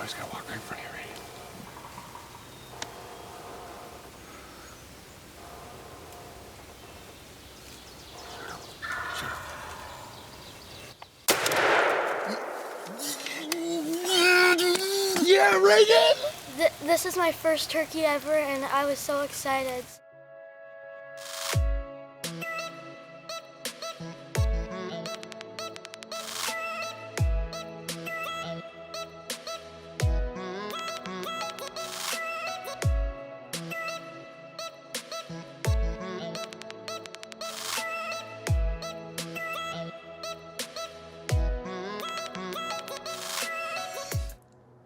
always gotta walk right in front of you, Reygan. Yeah, Reygan! This is my first turkey ever, and I was so excited.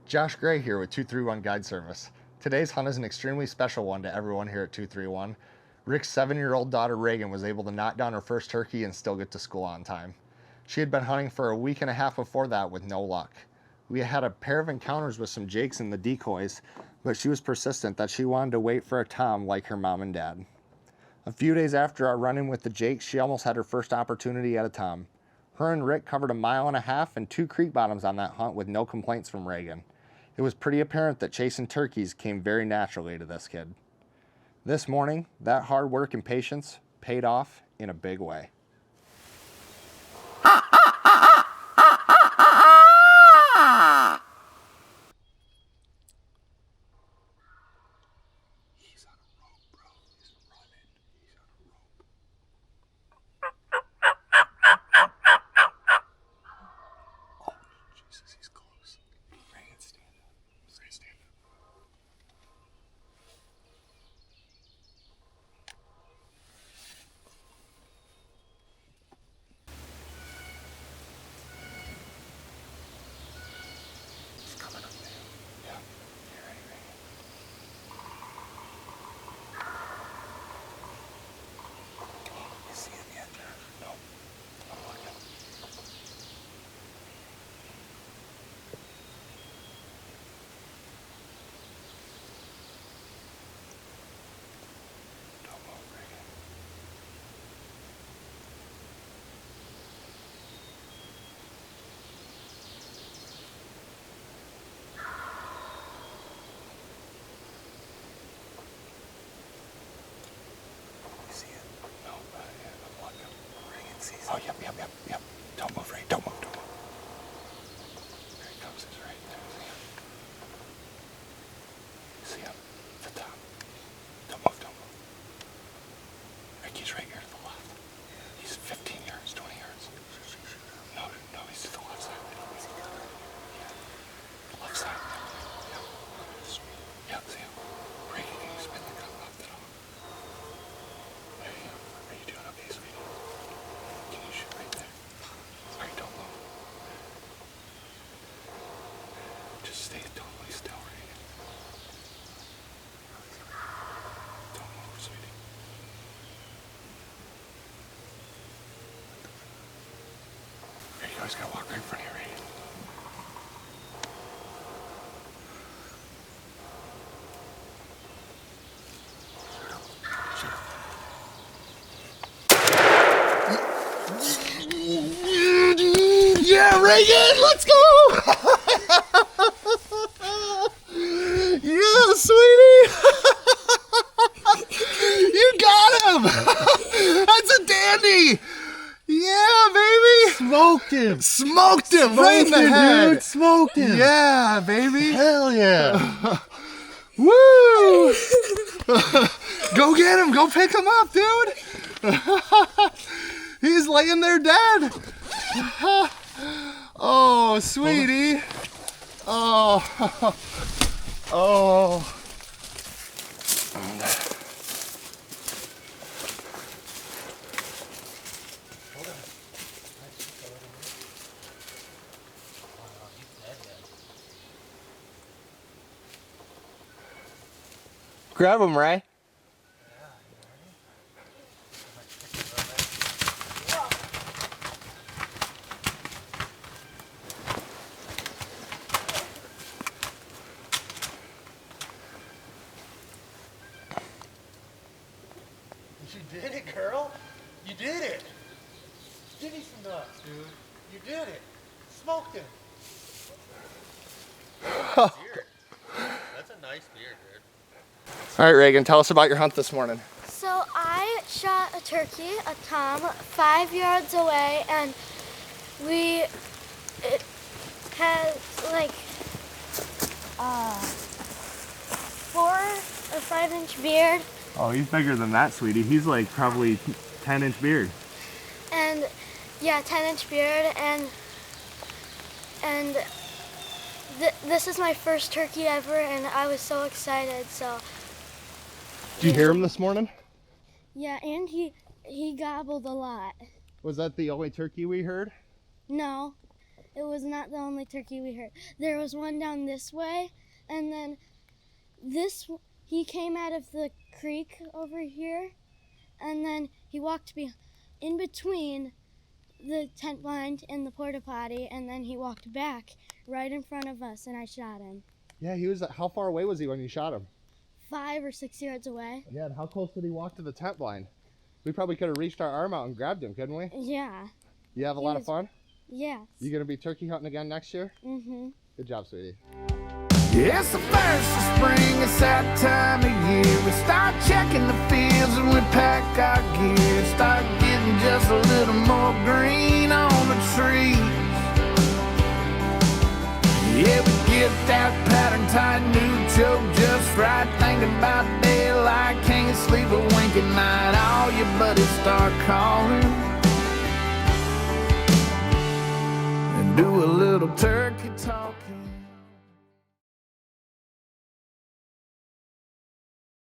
Josh Gray here with 231 Guide Service. Today's hunt is an extremely special one to everyone here at 231. Rick's 7-year-old daughter Reygan was able to knock down her first turkey and still get to school on time. She had been hunting for a week and a half before that with no luck. We had a pair of encounters with some jakes in the decoys, but she was persistent that she wanted to wait for a tom like her mom and dad. A few days after our run-in with the jakes, she almost had her first opportunity at a tom. Her and Rick covered 1.5 miles and 2 creek bottoms on that hunt with no complaints from Reygan. It was pretty apparent that chasing turkeys came very naturally to this kid. This morning, that hard work and patience paid off in a big way. He's on a rope, bro. He's running. He's on a rope. Oh, Jesus, he's close. Reygan, stand up. Reygan, stand up. He's coming up there. Yeah. You ready, Reygan? You see him yet? No. I'm looking. Don't move, Reygan. You see it? No. Yeah, I'm looking. Reygan sees it. Oh, yep. Don't move, Reygan. Don't move. There he comes. He's right there. See him? At the top. Don't move. Rick, he's right here to the left. He's 15 yards, 20 yards. No, he's to the left side. Yeah. Left side. Yeah. Yeah, see him? Rick, can you spin the gun left at all? There you go. Are you doing okay, sweetie? Can you shoot right there? Alright, don't move. Just stay totally still, Reygan. Don't move, sweetie. There you go. He's gotta walk right in front of you, Reygan. Yeah, Reygan, let's go! Yeah, sweetie! You got him! That's a dandy! Yeah, baby! Smoked him right in the head! Dude, smoked him. Yeah, baby! Hell yeah. Woo! Go get him! Go pick him up, dude! He's laying there dead! Oh, sweetie! Oh! Oh! Grab him, Ray. You did it, girl. You did it. Give me some nuts, dude. You did it. Smoked him. beard. That's a nice beard, dude. All right, Reygan, tell us about your hunt this morning. So I shot a turkey, a tom, 5 yards away, and it has like 4 or 5 inch beard, Oh, he's bigger than that, sweetie. He's like probably 10-inch beard. and yeah, 10-inch beard, and this is my first turkey ever, and I was so excited. So Did you hear him this morning? yeah, and he gobbled a lot. Was that the only turkey we heard? No, it was not the only turkey we heard. There was one down this way, and then he came out of the creek over here, and then he walked in between the tent blind and the porta potty, and then he walked back right in front of us, and I shot him. Yeah, he was. How far away was he when you shot him? 5 or 6 yards away. Yeah, and how close did he walk to the tent blind? We probably could have reached our arm out and grabbed him, couldn't we? Yeah. You have a lot of fun? Yes. You gonna be turkey hunting again next year? Mm-hmm. Good job, sweetie. It's the first of spring, it's that time of year. We start checking the fields and we pack our gear. Start getting just a little more green on the trees. Yeah, we get that pattern tight new choke just right. Thinking about daylight, can't sleep a wink at night. All your buddies start calling and do a little turkey talk.